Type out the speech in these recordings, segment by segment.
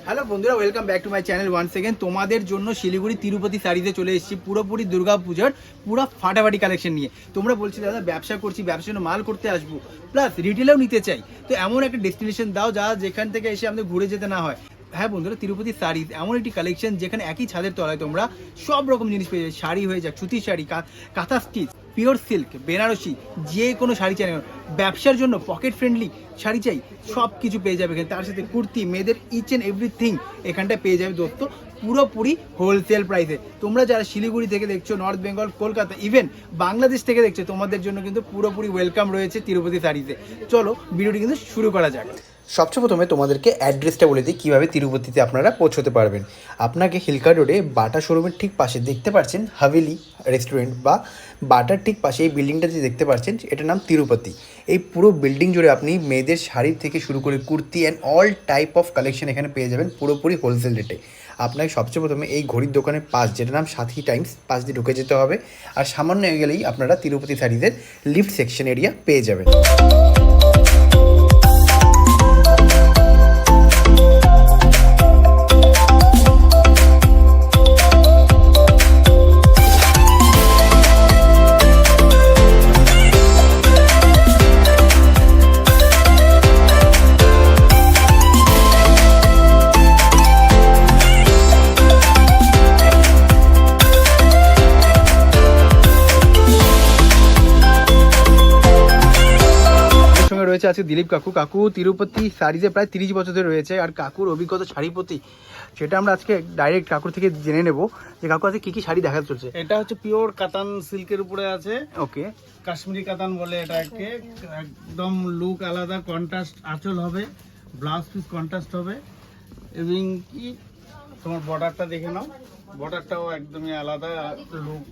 Hello বন্ধুরা, welcome back to my channel once second. তোমাদের জন্য শিলিগুড়ি তিরুপতি শাড়িতে চলে এসেছি পুরোপুরি দুর্গা পুজোর পুরো ফাটাফাটি কালেকশন নিয়ে। তোমরা বলছিলে দাদা ব্যবসা করছি, ব্যবসার জন্য মাল করতে আসবো, প্লাস রিটেলেও নিতে চাই, তো এমন একটা ডেস্টিনেশন দাও যা যেখান থেকে এসে আমাদের ঘুরে যেতে না হয়। হ্যাঁ বন্ধুরা, তিরুপতি শাড়ি এমন একটি কালেকশন যেখানে একই ছাদের তলায় তোমরা সব রকম জিনিস পেয়ে যাবে। শাড়ি হয়ে যাক, সুতির শাড়ি, কাঁথা স্টিচ, পিওর সিল্ক, বেনারসি, যে কোনো শাড়ি চাই, ব্যবসার জন্য পকেট ফ্রেন্ডলি শাড়ি চাই, সব কিছু পেয়ে যাবে এখানে। তার সাথে কুর্তি, মেয়েদের ইচ অ্যান্ড এভরিথিং এখানটায় পেয়ে যাবে দোস্ত পুরোপুরি হোলসেল প্রাইসে। তোমরা যারা শিলিগুড়ি থেকে দেখছো, নর্থ বেঙ্গল, কলকাতা, ইভেন বাংলাদেশ থেকে দেখছো, তোমাদের জন্য কিন্তু পুরোপুরি ওয়েলকাম রয়েছে তিরুপতি শাড়িতে। চলো ভিডিওটি কিন্তু শুরু করা যাক। সবচেয়ে প্রথমে তোমাদেরকে অ্যাড্রেসটা বলে দিই কীভাবে তিরুপতিতে আপনারা পৌঁছতে পারবেন। আপনাকে হিলকা রোডে বাটা শোরুমের ঠিক পাশে দেখতে পাচ্ছেন হাভেলি রেস্টুরেন্ট, বা বাটার ঠিক পাশে এই বিল্ডিংটা যে দেখতে পাচ্ছেন এটার নাম তিরুপতি। এই পুরো বিল্ডিং জুড়ে আপনি মেয়েদের শাড়ি থেকে শুরু করে kurti and all type of collection এখানে পেয়ে যাবেন পুরোপুরি হোলসেল রেটে। আপনাকে সবচেয়ে প্রথমে এই ঘড়ির দোকানের পাশ, যেটার নাম সাথী টাইমস, পাশ দিয়ে ঢুকে যেতে হবে। আর সামান্য গেলেই আপনারা তিরুপতি শাড়িদের লিফট সেকশন এরিয়া পেয়ে যাবেন। রয়েছে আছে দিলীপ কাকু তিরুপতি শাড়িতে প্রায় 30 বছর ধরে রয়েছে, আর কাকুর অভিজ্ঞতা শাড়ি প্রতি সেটা আমরা আজকে ডাইরেক্ট কাকুর থেকে জেনে নেব যে কাকু আজকে কি কি শাড়ি দেখা চলছে। এটা হচ্ছে পিওর কাতান সিল্কের উপরে আছে। ওকে, কাশ্মীরি কাতান বলে এটাকে। একদম লুক আলাদা, কন্ট্রাস্ট আঁচল হবে, ব্লাউজ পিস কন্ট্রাস্ট হবে, এবং কি তোমার বর্ডারটা দেখে নাও, বর্ডারটাও একদমই আলাদা লুক,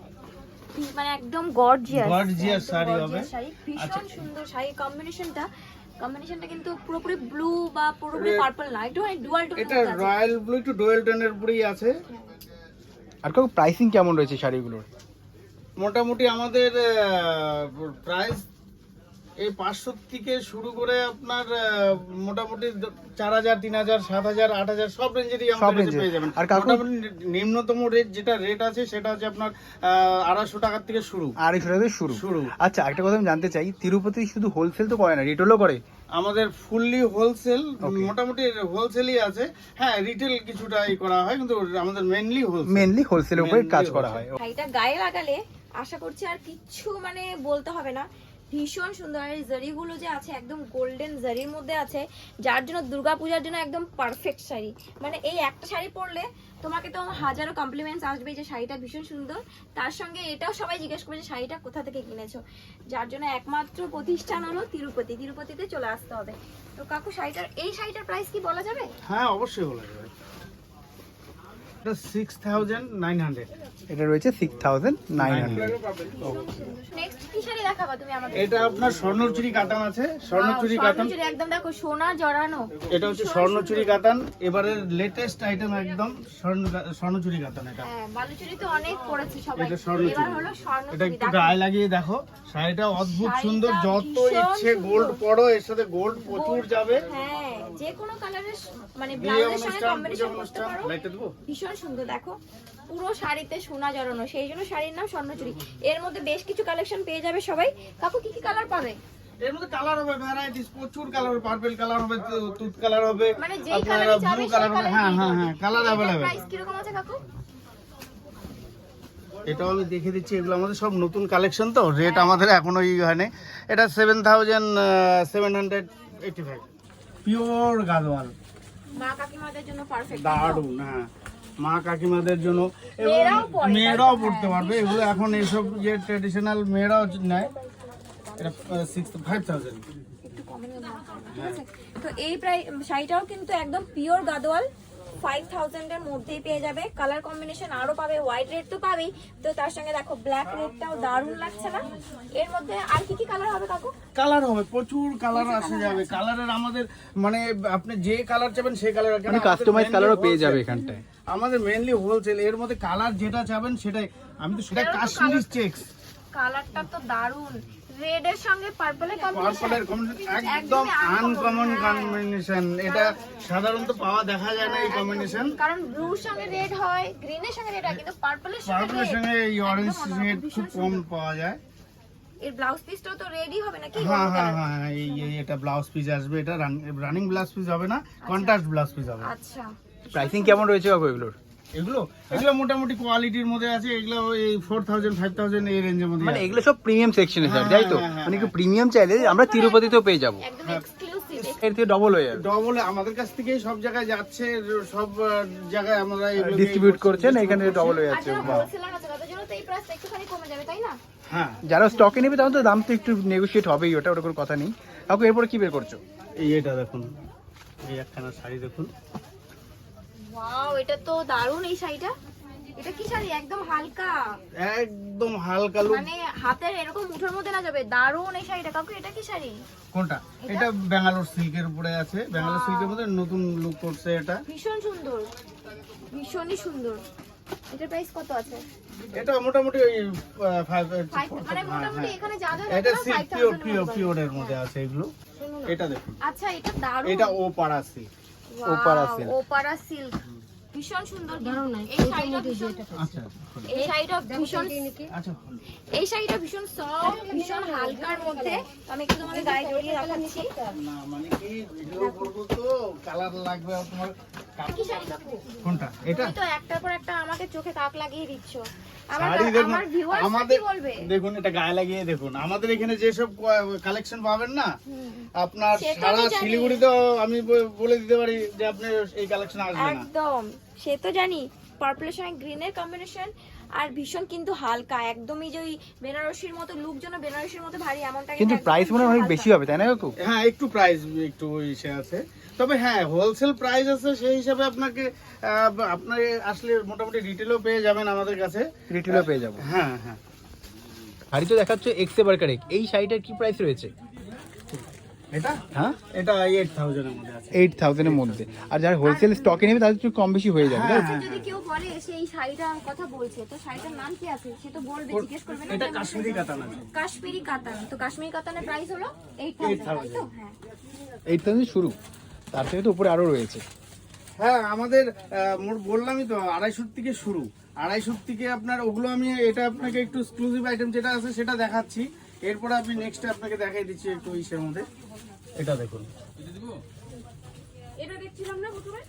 মানে একদম গর্জিয়াস শাড়ি হবে। ভীষণ সুন্দর শাড়ি কম্বিনেশনটা কিন্তু পুরোপুরি ব্লু বা পুরোপুরি পার্পল না, একটু ডুয়াল টোন। এটা রয়্যাল ব্লু একটু ডুয়াল টোনের উপরেই আছে। আর কাকু প্রাইসিং কেমন রয়েছে শাড়িগুলোর? মোটামুটি আমাদের প্রাইস এই 500 থেকে শুরু করে আপনার মোটামুটি 4000, 3000, 7000, 8000 সব রেঞ্জেরই আমাদের কাছে পেয়ে যাবেন। আর মোটামুটি নিম্নতম রেট আছে সেটা হচ্ছে আপনার 250 টাকা থেকে শুরু। 250 টাকা থেকে শুরু। আচ্ছা, একটা কথা আমি জানতে চাই, তিরুপতি শুধু হোলসেল তো করে না, রিটেলও করে? আমাদের ফুললি হোলসেল, মোটামুটি হোলসেলই আছে। হ্যাঁ, রিটেল কিছুটা করা হয়, কিন্তু আমাদের মেইনলি হোলসেলের উপরে কাজ করা হয়। এটা গায়ে লাগালে আশা করছি আর কিচ্ছু মানে বলতে হবে না, ভীষণ সুন্দর। আর এই জারিগুলো যে আছে একদম গোল্ডেন জারির মধ্যে আছে, যার জন্য দুর্গাপূজার জন্য একদম পারফেক্ট শাড়ি। মানে এই একটা শাড়ি পরলে তোমাকে তো হাজারো কমপ্লিমেন্টস আসবে যে শাড়িটা ভীষণ সুন্দর। তার সঙ্গে এটাও সবাই জিজ্ঞেস করবে যে শাড়িটা কোথা থেকে কিনেছো, যার জন্য একমাত্র প্রতিষ্ঠান হলো তিরুপতিতে চলে আসতে হবে। তো কাকু এই শাড়িটার প্রাইস কি বলা যাবে? হ্যাঁ, অবশ্যই বলা যাবে। এটা 6900। এটা রয়েছে 6900। নেক্সট কি শাড়ি দেখাবা তুমি আমাদের? এটা আপনার স্বর্ণচুরি কাতান আছে, স্বর্ণচুরি কাতান একদম দেখো সোনা জড়ানো। এটা হচ্ছে স্বর্ণচুরি কাতান, এবারের লেটেস্ট আইটেম একদম স্বর্ণচুরি কাতান। এটা হ্যাঁ, বালুচুরি তো অনেক পড়েছে সবাই, এটা স্বর্ণচুরি। এবার হলো স্বর্ণচুরি। এটা একটু গায়ে লাগিয়ে দেখো, শাড়িটা অদ্ভুত সুন্দর, যত ইচ্ছে গোল্ড পরো, এর সাথে গোল্ড প্রচুর যাবে। হ্যাঁ, যে কোনো কালারের মানে ব্লাউজের সাথে কম্বিনেশন করতে পারো। লাইটটা দেবো? ভীষণ সুন্দর, দেখো পুরো শাড়িতে সোনা জড়ানো, সেই জন্য শাড়ির নাম স্বর্ণচুরি। এর মধ্যে বেশ কিছু কালেকশন পেয়ে যাবে সবাই। কাকু কি কি কালার পাবে? এর মধ্যে কালার হবে ভ্যারাইটিস, প্রচুর কালার হবে, পার্পল কালার হবে, তুত কালার হবে, মানে যেই আপনার কালারই চাবে ব্লু সেই কালার হবে। কালার। হ্যাঁ, কালার अवेलेबल। প্রাইস কি রকম আছে কাকু? এটাও আমি দেখে দিচ্ছি, এগুলো আমাদের সব নতুন কালেকশন, তো রেট আমাদের এখনো এখানে। এটা 7785 পিওর গাদওয়াল, মা কাকিমাদের জন্য পারফেক্ট। দারুন। হ্যাঁ, মা কাকিমাদের জন্য, মেয়েরাও পড়তে পারবে এগুলো। এখন এইসব যে ট্রেডিশনাল মেয়েরাও নেয়। এটা 5000। একটু কমে না, ঠিক আছে? তো এই প্রায় শাড়িটাও কিন্তু একদম পিওর গাদওয়াল, 5000 এর মধ্যেই পেয়ে যাবে। কালার কম্বিনেশন আরো পাবে, হোয়াইট রেড তো পাবেই, তো তার সঙ্গে দেখো ব্ল্যাক রেডটাও দারুণ লাগছে না? এর মধ্যে আর কি কি কালার হবে কাকু? কালার হবে, প্রচুর কালার আসে যাবে। কালারের আমাদের মানে আপনি যে কালার চাবেন সেই কালার, মানে কাস্টমাইজ কালারও পেয়ে যাবে এখানটায়। আমাদের মেইনলি হোলসেল, এর মধ্যে কালার যেটা চাবেন সেটাই। আমি তো সেটা কাশ্মীরি চেকস, কালারটা তো দারুণ, রেড এর সঙ্গে পার্পলের পার্পলের কম্বিনেশন একদম আনকমন হ্যাঁ। কম্বিনেশন, এটা সাধারণত পাওয়া দেখা যায় না এই কম্বিনেশন। কারণ ব্লুর সঙ্গে রেড হয়, গ্রিনের সঙ্গে রেড হয়, কিন্তু পার্পলের পার্পলের সঙ্গে এই অরেঞ্জ শেড খুব কম পাওয়া যায়। এর ব্লাউজ পিসটাও তো রেডি হবে নাকি? হ্যাঁ হ্যাঁ হ্যাঁ, এটা ব্লাউজ পিস আসবে, এটা রানিং ব্লাউজ পিস হবে না, কন্ট্রাস্ট ব্লাউজ পিস হবে। আচ্ছা, প্রাইসিং কেমন রয়েছে কাকু এগুলোর? এগুলো মোটামুটি কোয়ালিটির মধ্যে আছে, এগুলো এই 4000 5000 এই রেঞ্জের মধ্যে মানে আছে। এগুলো সব প্রিমিয়াম সেকশনে স্যার, তাই তো? হ্যাঁ, হ্যাঁ, মানে একটু প্রিমিয়াম চাইলে আমরা তিরুপতিতেও পেয়ে যাবো, একদম এক্সক্লুসিভ। এর থেকে ডবল হয়ে যাবে। ডবল আমাদের কাছ থেকেই সব জায়গায় যাচ্ছে, সব জায়গায় আমরা এগুলো ডিস্ট্রিবিউট করছেন, এখানে ডবল হয়ে আর যাচ্ছে। যারা হোলসেলার আছে তাদের জন্য তো এই প্রাইসটা একটুখানি কমে যাবে, তাই না? হ্যাঁ, যারা স্টকে নেবে তাহলে তো দাম তো একটু নেগোশিয়েট হবেই, ওটা কোনো কথা নেই। কাকু এরপরে কি বের করছো? এটা দেখুন, এই একখানা শাড়ি দেখুন। ওয়াও, এটা তো দারুণ এই শাড়িটা। এটা কি শাড়ি? একদম হালকা, একদম হালকা লুক। মানে হাতের এরকম মুঠোর মধ্যে না যাবে, দারুণ এই শাড়িটা। কাকু এটা কি শাড়ি? কোনটা? এটা ব্যাঙ্গালোর সিল্কের উপরে আছে, ব্যাঙ্গালোর সিল্কের মধ্যে নতুন লুক করছে এটা। ভীষণ সুন্দর, ভীষণই সুন্দর। এটার প্রাইস কত আছে? এটা মোটামুটি ওই মানে মোটামুটি এখানে যা যা এটা দেখলাম সিল্ক 5000 পিওরের মধ্যে আছে এগুলো। এটা দেখুন, আচ্ছা, এটা দারুণ। এটা ও পাড়া সিল্ক। ওপারা silk। ওপারা সিল্ক, ভীষণ সুন্দর। এই শাড়িটা ভীষণ, আচ্ছা এই শাড়িটা ভীষণ, আচ্ছা, এই শাড়িটা ভীষণ সফট, ভীষণ হালকার মধ্যে। আমি একটু তোমাদের গায়ে জড়িয়ে রাখাচ্ছি। না মানে কি ভিডিও করব তো কালার লাগবে তোমার। কি শাড়ি কাকু? কোনটা? এটা তুমি তো একটার পর একটা আমাকে চোখে তাক লাগিয়ে দিচ্ছ। আমার শাড়ি দেখুন, আমার ভিউয়ার্স কি আমাদের বলবে? দেখুন, এটা গায়ে লাগিয়ে দেখুন। আমাদের এখানে যেসব কালেকশন পাবেন না, আপনার সে তো সারা আমি জানি। শিলিগুড়িতে আমি বলে দিতে পারি যে আপনি এই কালেকশন আসবে না। একদম, সে তো জানি। পার্পলের সঙ্গে গ্রিনের কম্বিনেশন, আর ভীষণ কিন্তু হালকা, একদমই যে ওই বেনারসির মতো লুক, যেন বেনারসির মতো ভারী এমনটা কিন্তু একদম প্রাইস মনে হয় অনেক হালকা। বেশি হবে, তাই না কাকু? হ্যাঁ, একটু প্রাইস একটু ইসে আছে, তবে হ্যাঁ হোলসেল প্রাইস আছে, সেই হিসাবে আপনাকে আপনার আসলে মোটামুটি রিটেলও পেয়ে যাবেন আমাদের কাছে। রিটেলও পেয়ে যাবো। হ্যাঁ হ্যাঁ, শাড়ি তো দেখাচ্ছে এক্সে বার্কার এক, এই শাড়িটার কি প্রাইস রয়েছে? এটা হ্যাঁ, এটা 8000 এর মধ্যে আছে। 8000 এর মধ্যে। আর যারা হোলসেল স্টকে নেবে তাদের একটু কম বেশি হয়ে যাবে, তাই তো? আচ্ছা, যদি কেউ বলে সে এই শাড়িটার কথা বলছে, তো শাড়িটার নাম কি আছে সে তো বলবে, জিজ্ঞেস করবে না? এটা কাশ্মীরি কাতান আছে। কাশ্মীরি কাতান। তো কাশ্মীরি কাতানের প্রাইস হলো 8000, তাই তো? হ্যাঁ। 8000 শুরু, তার থেকে তো উপরে আরো রয়েছে। হ্যাঁ, আমাদের মোট বললামই তো 250 থেকে শুরু। 250 থেকে আপনার ওগুলো আমি এটা আপনাকে একটু এক্সক্লুসিভ আইটেম যেটা আছে সেটা দেখাচ্ছি। এরপরে আপনি নেক্সটে আপনাকে দেখাই দিচ্ছি একটু ইসের মধ্যে। এটা দেখুন, এটা দেখছিলাম না প্রথমে,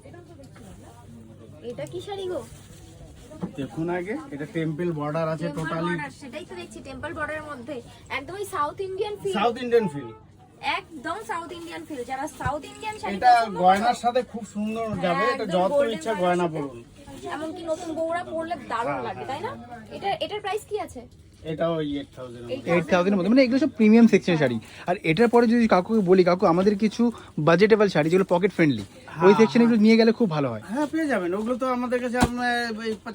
এটা তো দেখছিলাম না। এটা কি শাড়ি গো? দেখুন আগে, এটা টেম্পল বর্ডার আছে টেম্পল টোটালি, বর্ডার, সেটাই তো দেখছি, টেম্পল বর্ডারের মধ্যে একদমই south Indian feel, south Indian feel. একদম সাউথ ইন্ডিয়ান ফিল। যারা সাউথ ইন্ডিয়ান শাড়ি এটা পছন্দ করে, গয়নার সাথে খুব সুন্দর যাবে, এটা একদম যত golden ইচ্ছা color গয়না সাথে। পরুন। এমনকি নতুন বউরা পরলে দারুণ লাগবে, তাই না? এটার প্রাইস কি আছে? এটাও 8000 এর মধ্যে। 8000 এর মধ্যে, মানে এগুলো সব প্রিমিয়াম সেকশনের শাড়ি। আর এটার পরে যদি কাকুকে বলি, কাকু আমাদের কিছু বাজেটেবল শাড়ি যেগুলো পকেট ফ্রেন্ডলি, ওই সেকশনে এগুলো নিয়ে গেলে খুব ভালো হয়। হ্যাঁ, পেয়ে যাবেন। ওগুলো তো আমাদের কাছে আপনার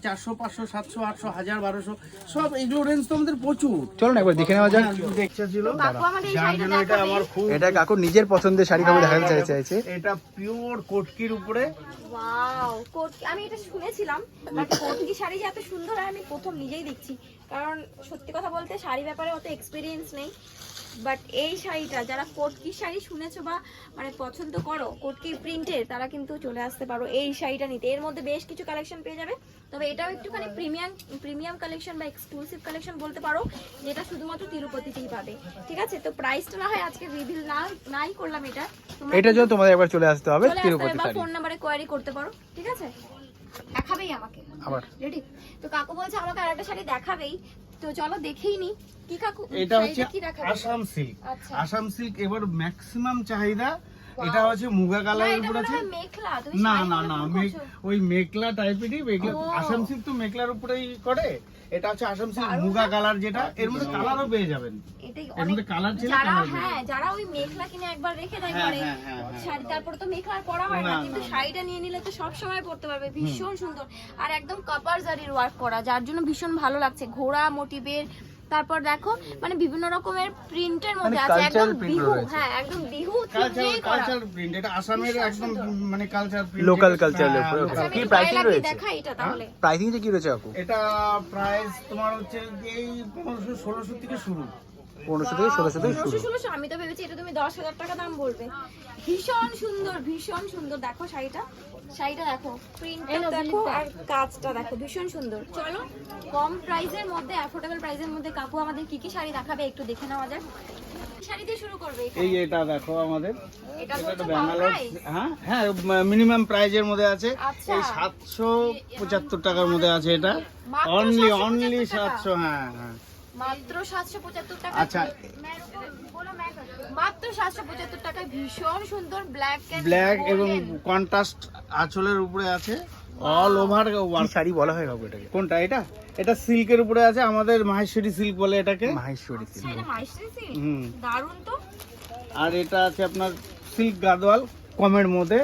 400 500 700 800 1000 1200 সব এগুলো রেঞ্জ তো আমাদের প্রচুর। চলো না একবার দেখে নেওয়া যাক। দেখতে ছিল, কাকু আমাদের এই যার শাড়িটা জন্য এটা দেখাবে। আমার খুব, এটা কাকু নিজের পছন্দের শাড়ি কাকু দেখাতে চাইছে। এটা পিওর কোটকির উপরে। ওয়াও, আমি এটা শুনেছিলাম, বাট কোটকি শাড়ি যে এত সুন্দর হয় আমি প্রথম নিজেই দেখছি। কারণ সত্যি কথা বলতে শাড়ি ব্যাপারে অত এক্সপিরিয়েন্স নেই, বাট এই শাড়িটা যারা কোটকি শাড়ি শুনেছো বা মানে পছন্দ করো কোটকি প্রিন্টের, তারা কিন্তু চলে আসতে পারো এই শাড়িটা নিতে। এর মধ্যে বেশ কিছু কালেকশন পেয়ে যাবে, তবে এটাও একটুখানি প্রিমিয়াম কালেকশন বা এক্সক্লুসিভ কালেকশন বলতে পারো, যেটা শুধুমাত্র তিরুপতিতেই পাবে। ঠিক আছে, তো প্রাইসটা না হয় আজকে রিভিল নাই করলাম, এটা তোমরা এটার জন্য তোমাদের একবার চলে আসতে হবে চলে আসতে তিরুপতি হবে বা শাড়ি। ফোন নাম্বারে কোয়ারি করতে পারো। ঠিক আছে, দেখাবেই আমাকে আবার রেডি। তো কাকু বলছে আমাকে আরেকটা শাড়ি দেখাবেই, তো চলো দেখেই নি। কি কাকু, এটা হচ্ছে শাড়িটা কি দেখাবে? আসাম সিল্ক। আচ্ছা। আসাম সিল্ক এবার ম্যাক্সিমাম চাহিদা। এটা হচ্ছে মুগা না, কালারের এটা উপর মনে আছে। হয় মেখলা, তুমি না শাড়ি না মনে না, করছো? ওই মেখলা টাইপেরই। ও। আসাম সিল্ক তো মেখলার উপরেই করে। এটা হচ্ছে আসাম সিল্ক দারুণ মুগা না? কালার, যেটা এর মধ্যে কালারও পেয়ে যাবেন। এটাই এর অনেক, মধ্যে কালার ছিল, যারা কালার হ্যাঁ যারা ওই মেখলা কিনে একবার রেখে দেয় হ্যাঁ, পরে হ্যাঁ, হ্যাঁ, হ্যাঁ। শাড়ি, তারপরে তো মেখলা আর পরা হয় না, না, কিন্তু না, না। শাড়িটা নিয়ে নিলে তো সব সময় পরতে পারবে। ভীষণ সুন্দর, আর একদম কাপার জারির ওয়ার্ক করা, যার জন্য ভীষণ ভালো লাগছে। ঘোড়া মোটিভের, তারপর দেখো মানে বিভিন্ন রকমের প্রিন্টের মধ্যে মানে আছে, একদম cultural print বিহু, রয়েছে। হ্যাঁ একদম বিহু কালচার থিমেই করা। কালচার প্রিন্ট, এটা আসামের একদম মানে কালচার প্রিন্ট, Local culture এর উপরে। আচ্ছা, আমি কি একটু pricing গায়ে লাগিয়ে রয়েছে? দেখাই এটা তাহলে। প্রাইসিং কি রয়েছে কাকু? এটা প্রাইস তোমার হচ্ছে এই 1500 1600 থেকে শুরু। 1500 থেকে 1600 থেকে শুরু। 1600, আমি তো ভেবেছি এটা তুমি 10,000 টাকা দাম বলবে। ভীষণ সুন্দর, ভীষণ সুন্দর। দেখো শাড়িটা দেখো, প্রিন্টটা দেখো আর কাজটা দেখো, ভীষণ সুন্দর। চলো কম প্রাইসের মধ্যে, অ্যাফোর্ডেবল প্রাইসের মধ্যে কাকু আমাদের কি কি শাড়ি দেখাবে একটু দেখে নেওয়া যাক। শাড়ি দিয়ে শুরু করবে এখানে? এই এটা দেখো আমাদের, এটা এটা হচ্ছে ব্যাঙ্গালোর, price? হ্যাঁ মিনিমাম প্রাইজের মধ্যে আছে। আচ্ছা। এই 775 টাকার মধ্যে আছে এটা, মাত্র অনলি 775 টাকা? 700। হ্যাঁ হ্যাঁ মাত্র 775 টাকা। আচ্ছা। মাত্র 775 টাকায় ভীষণ সুন্দর ব্ল্যাক এবং কন্ট্রাস্ট আঁচলের উপরে আছে, অল ওভার কি শাড়ি বলা হয় কাকু এটাকে? কোনটা এটা? এটা সিল্কের উপরে আছে, আমাদের মাহেশ্বরী সিল্ক বলে এটাকে। মাহেশ্বরী সিল্ক। এটা মাইস্ট্রি সিল্ক, হুম। দারুণ তো। আর এটা আছে আপনার সিল্ক গাদওয়াল কমের মধ্যে,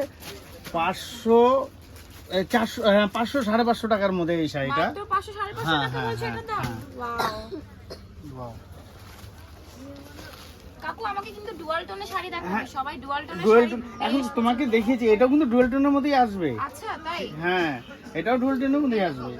500 400 500 550 টাকার মধ্যে এই শাড়িটা। মাত্র 500 550 হ্যাঁ, টাকা হ্যাঁ, বলছে হ্যাঁ, এটার দাম। হ্যাঁ। ওয়াও। কাকু আমাকে কিন্তু ডুয়াল টোনের শাড়ি দেখাবে, হ্যাঁ। সবাই ডুয়াল টোনের ডুয়েল শাড়ি। টোন, এখন তোমাকে দেখিয়েছি, এটাও কিন্তু ডুয়েল টোনের মধ্যেই আসবে। আচ্ছা তাই? হ্যাঁ, এটাও ডুয়েল টোনের মধ্যেই আসবে।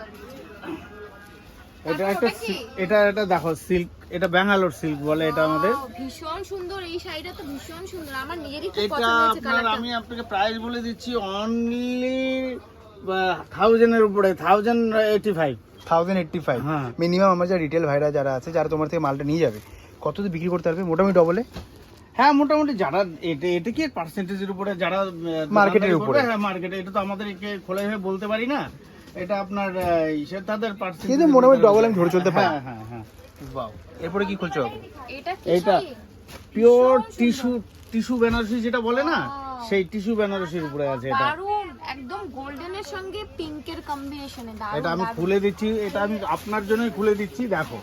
এটা একটা ওটা কি? এটা দেখো সিল্ক, এটা ব্যাঙ্গালোর সিল্ক বলে এটা আমাদের। Wow, ভীষণ সুন্দর এই শাড়িটা তো, ভীষণ সুন্দর, আমার নিজেরই খুব এটা পছন্দ হয়েছে আপনার, কালারটা। আমি আপনাকে প্রাইস বলে দিচ্ছি, অনলি 1000 এর উপরে, 1085। 1085। হ্যাঁ। মিনিমাম আমার যা রিটেল ভাইরা যারা আছে, যারা তোমার থেকে মালটা নিয়ে যাবে, কততে বিক্রি করতে পারবে মোটামুটি ডবলে? হ্যাঁ মোটামুটি যারা এটা কি পার্সেন্টেজের উপরে যারা মার্কেটের উপরে। হ্যাঁ মার্কেটে, এটা তো আমাদেরকে খোলা হয়ে বলতে পারি না, এটা আপনার তাদের পার্সেন্টেজ, কিন্তু মোটামুটি ডবল আমি ধরে চলতে পারি। হ্যাঁ হ্যাঁ হ্যাঁ। বাহ, এরপরে কি খুলছো কাকু? এটা কি এইটা শাড়ি? পিওর ভীষণ টিস্যু বেনারসি যেটা বলে না, Wow. সেই টিস্যু বেনারসির উপরে আছে এটা। দারুণ, একদম গোল্ডেনের সঙ্গে পিঙ্কের কম্বিনেশনে, দারুণ। এটা আমি দারুণ। খুলে দিচ্ছি, এটা আমি আপনার জন্যই খুলে দিচ্ছি, দেখো।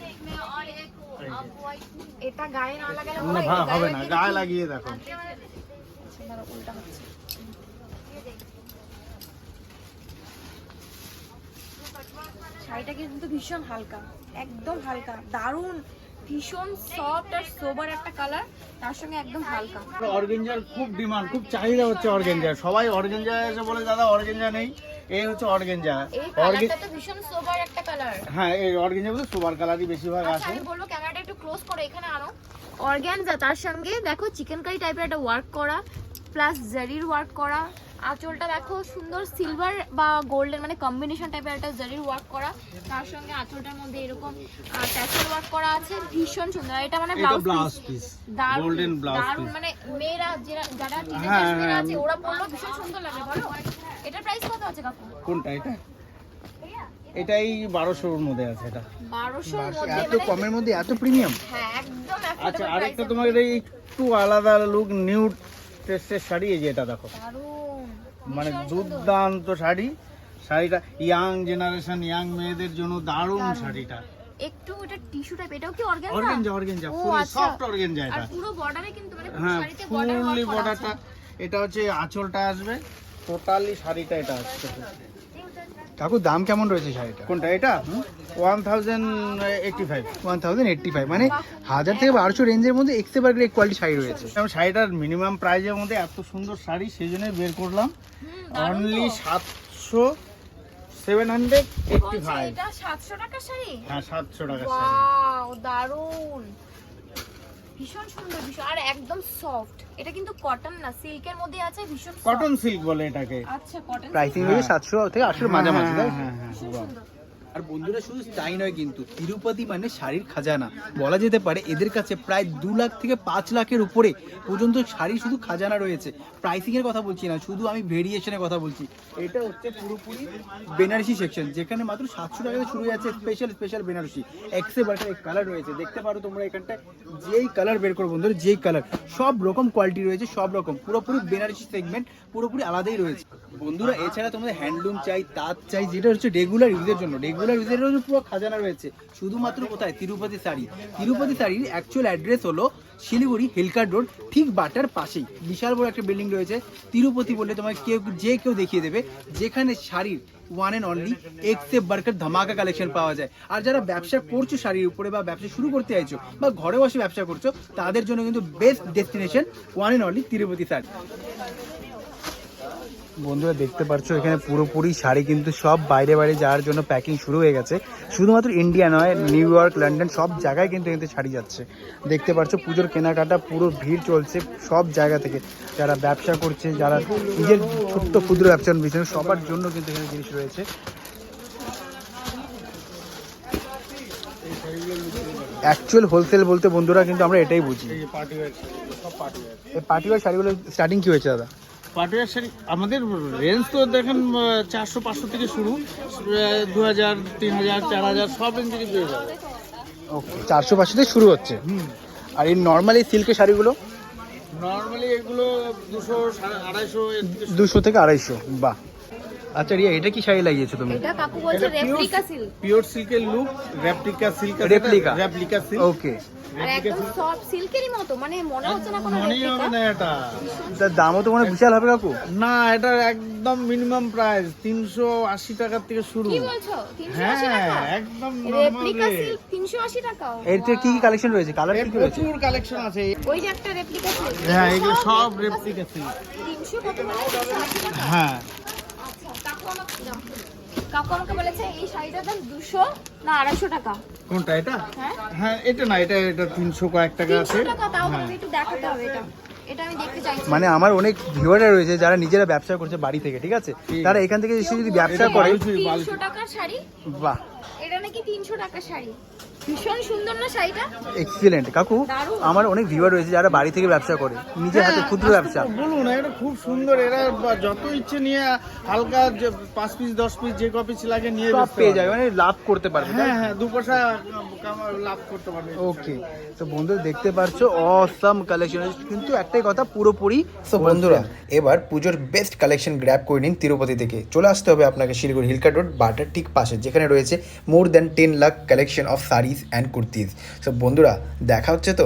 এটা গায়ে না লাগালে না হয়? হবে না, লাগিয়ে গায়ে দেখি। লাগিয়ে দেখো। দাঁড়াও, উল্টা হচ্ছে। শাড়িটা কিন্তু ভীষণ হালকা, একদম হালকা, দারুণ, ভীষণ সফট আর সোবার একটা কালার, তার সঙ্গে একদম হালকা। অর্গেঞ্জার খুব ডিমান্ড, খুব চাহিদা হচ্ছে অর্গেঞ্জার, সবাই অর্গেঞ্জা এসে বলে দাদা অর্গেঞ্জা নেই, এই হচ্ছে অর্গেঞ্জা। এই কালারটা তো ভীষণ সোবার একটা কালার। হ্যাঁ, এই অর্গেঞ্জা বলে সুপার কালারই বেশিরভাগ আচ্ছা, আসে। আমি বলবো ক্যামেরাটা একটু ক্লোজ করো, এখানে আনো। অর্গানজা, তার সঙ্গে দেখো চিকেন কারি টাইপের একটা ওয়ার্ক করা, প্লাস জারির ওয়ার্ক করা, আঁচলটা দেখো সুন্দর সিলভার বা গোল্ডেন মানে কম্বিনেশন টাইপের একটা জারির ওয়ার্ক করা, তার সঙ্গে আঁচলটার মধ্যে এরকম ট্যাসেল ওয়ার্ক করা আছে, ভীষণ সুন্দর। এটা মানে এটা ব্লাউজ ব্লাউজ পিস, দারুণ, গোল্ডেন ব্লাউজ দারুণ, পিস। মানে মেয়েরা যারা হ্যাঁ, টিনেজার মেয়েরা হ্যাঁ। আছে ওরা পরলেও ভীষণ সুন্দর লাগে, বলো। এটার প্রাইস কত আছে কাকু? কোনটা এটা? এটাই 1200 এর মধ্যে আছে এটা। 1200 এর মধ্যে, এত মানে কমের মধ্যে এত প্রিমিয়াম? হ্যাঁ একদম আচ্ছা, অ্যাফোর্ডেবল আরেকটা প্রাইসে। তোমার এটা একটু আলাদা লুক, নিউড টেস্টের শাড়ি, এই যে এটা দেখো, দারুণ, মানে ভীষণ সুন্দর। দুর্দান্ত শাড়ি। শাড়িটা ইয়াং জেনারেশন, ইয়াং মেয়েদের জন্য দারুণ শাড়িটা। একটু এটা টিস্যু টাইপ, এটাও কি অর্গানজা? অর্গেঞ্জা, অর্গেঞ্জা, ও, ফুল আচ্ছা। সফট অর্গেঞ্জা আর এটা। পুরো বর্ডারে কিন্তু মানে পুরো হ্যাঁ, শাড়িতে বর্ডার ফুললি ওয়ার্ক করা আছে। বর্ডারটা, এটা হচ্ছে আঁচলটা আসবে, টোটালি শাড়িটা এটা আসছে। কাকু দাম কেমন রয়েছে শাড়িটা? কোনটা এটা? 1085। 1085, মানে 1000 থেকে 1200 রেঞ্জের মধ্যে এক্সেবার গ্রেড কোয়ালিটি শাড়ি রয়েছে। আমি শাড়িটার মিনিমাম প্রাইজের মধ্যে এত সুন্দর শাড়ি সেই জন্যই বের করলাম, দারুণ অনলি তো। 785। এটা 700 টাকার শাড়ি? হ্যাঁ 700 টাকার শাড়ি। ওয়াও, দারুণ, ভীষণ সুন্দর, ভীষণ, আর একদম সফট। এটা কিন্তু কটন না, সিল্কের মধ্যে আছে, ভীষণ soft। কটন সিল্ক বলে এটাকে। আচ্ছা, কটন প্রাইসিং রয়েছে 700 থেকে 800 এর মাঝামাঝি, তাই তো? হ্যাঁ, হ্যাঁ, ভীষণ বাহ। সুন্দর। আর বন্ধুরা শুধু তাই নয়, কিন্তু তিরুপতি মানে শাড়ির খাজানা বলা যেতে পারে। এদের কাছে প্রায় 2 লাখ থেকে 5 লাখের উপরে পর্যন্ত শাড়ির শুধু খাজানা রয়েছে। প্রাইসিং এর কথা বলছি না, শুধু আমি ভেরিয়েশনের কথা বলছি। এটা হচ্ছে পুরোপুরি বেনারসি সেকশন, যেখানে মাত্র 700 টাকা থেকে শুরু হয়ে যাচ্ছে স্পেশাল বেনারসি। এক্সে বাটার কালার রয়েছে, দেখতে পারো তোমরা এখানটায়, যেই কালার বের করো বন্ধুরা, যেই কালার, সব রকম কোয়ালিটি রয়েছে, সব রকম পুরোপুরি বেনারসি সেগমেন্ট, পুরোপুরি আলাদাই রয়েছে বন্ধুরা। এছাড়া তোমাদের হ্যান্ডলুম চাই, তাঁত চাই, যেটা হচ্ছে রেগুলার ইউজের জন্য, রেগুলার ইউজের জন্য পুরো খাজানা রয়েছে। শুধুমাত্র কোথায়? তিরুপতি শাড়ি। তিরুপতি শাড়ির অ্যাকচুয়াল অ্যাড্রেস হলো শিলিগুড়ি হিলকার্ট রোড, ঠিক বাটার পাশেই বিশাল বড় একটা বিল্ডিং রয়েছে। তিরুপতি বললে তোমাকে কেউ দেখিয়ে দেবে, যেখানে শাড়ির ওয়ান অ্যান্ড অনলি এক্সে বার্কার ধামাকা কালেকশন পাওয়া যায়। আর যারা ব্যবসা করছো শাড়ির উপরে, বা ব্যবসা শুরু করতে চাইছো, বা ঘরে বসে ব্যবসা করছো, তাদের জন্য কিন্তু best destination one and only Tirupati sari. বন্ধুরা দেখতে পাচ্ছ এখানে পুরোপুরি শাড়ি কিন্তু সব বাইরে বাইরে যাওয়ার জন্য প্যাকিং শুরু হয়ে গেছে। শুধুমাত্র ইন্ডিয়া নয়, নিউ ইয়র্ক, লন্ডন সব জায়গায় কিন্তু এতে শাড়ি যাচ্ছে। দেখতে পাচ্ছ পুজোর কেনাকাটা পুরো ভিড় চলছে সব জায়গা থেকে, যারা ব্যবসা করছে, যারা নিজের ছোট্ট ক্ষুদ্র ব্যবসা বিজনেস, সবার জন্য কিন্তু এখানে জিনিস রয়েছে। অ্যাকচুয়াল হোলসেল বলতে বন্ধুরা কিন্তু আমরা এটাই বুঝি। এই পার্টি ওয়্যার সব পার্টি ওয়্যার। এই পার্টি ওয়ার শাড়িগুলো স্টার্টিং কি হয়েছে দাদা? পার্টি ওয়্যার শাড়ি আমাদের রেঞ্জ তো দেখেন 400-500 থেকে শুরু, 2000, 3000, 4000 সব রেঞ্জেরই পেয়ে যাবে। ওকে, 400-500 থেকে শুরু হচ্ছে। আর এই নর্মালি সিল্কের শাড়িগুলো নর্মালি এগুলো 200, 250 এর থেকে শুরু। 200 থেকে 250। বাহ। আচ্ছা রিয়া, এটা কি শাড়ি লাগিয়েছো তুমি? এটা কাকু বলছে রেপ্লিকা সিল্ক, পিওর সিল্কের look, replica silk, replica silk. Okay, আর একদম সফট সিল্কেরই মতো, মানে মনে হচ্ছে না কোনো মনেই হবে রেপ্লিকা। না এটা। তার দামও তো মনে হয় বিশাল হবে কাকু। না, এটা একদম মিনিমাম প্রাইস 380 টাকা থেকে শুরু। কি বলছো? 380 হ্যাঁ, টাকা? একদম নরমাল রেপ্লিকা রেট। সিল্ক 380 টাকা। এর থেকে কি কি কালেকশন রয়েছে, কালার এর কি কি রয়েছে? প্রচুর কালেকশন আছে। ওই যে একটা রেপ্লিকা সিল্ক। হ্যাঁ, এগুলো সব রেপ্লিকা সিল্ক। 300 কত বলে? 380 টাকা। হ্যাঁ, আচ্ছা, কাকু আমাকে বলেছে এই শাড়িটার দাম 200 না 250 টাকা। কোনটা এটা? হ্যাঁ, হ্যাঁ, এটা না, এটা 300 কয়েক টাকা আছে। 300 টাকা। তাও হ্যাঁ। আমাকে একটু দেখাতে হবে এটা। এটা আমি দেখতে চাইছি। মানে আমার অনেক ভিউয়াররা রয়েছে যারা নিজেরা ব্যবসা করছে বাড়ি থেকে, ঠিক আছে? তারা এখান থেকে এসে যদি ব্যবসা করে, 300 টাকার শাড়ি, বাহ, এটা নাকি 300 টাকার শাড়ি। ভীষণ সুন্দর না শাড়িটা? এক্সিলেন্ট কাকু। দারুণ। আমার অনেক ভিউয়ার রয়েছে যারা বাড়ি থেকে ব্যবসা করে, নিজের হাতে ক্ষুদ্র ব্যবসা। বলুন, এটা খুব সুন্দর। এরা যত ইচ্ছে নিয়ে হালকা 5 পিস 10 পিস যে কপিস লাগে নিয়ে সব বেচতে পেয়ে পারবে। যাবে, মানে লাভ করতে পারবে। হ্যাঁ হ্যাঁ, 2 পয়সা লাভ করতে পারবে। ওকে, তো বন্ধুরা দেখতে পাচ্ছ অসাম কালেকশন, কিন্তু একটাই কথা, পুরোপুরি সো বন্ধুরা, এবার পুজোর বেস্ট কালেকশন গ্র্যাব করে নিন তিরুপতি থেকে। চলে আসতে হবে আপনাকে শিলিগুড়ি হিলকাট রোড বাটার ঠিক পাশে, যেখানে রয়েছে more than 10 lakh collection of saris and kurtis. So বন্ধুরা, দেখা হচ্ছে তো।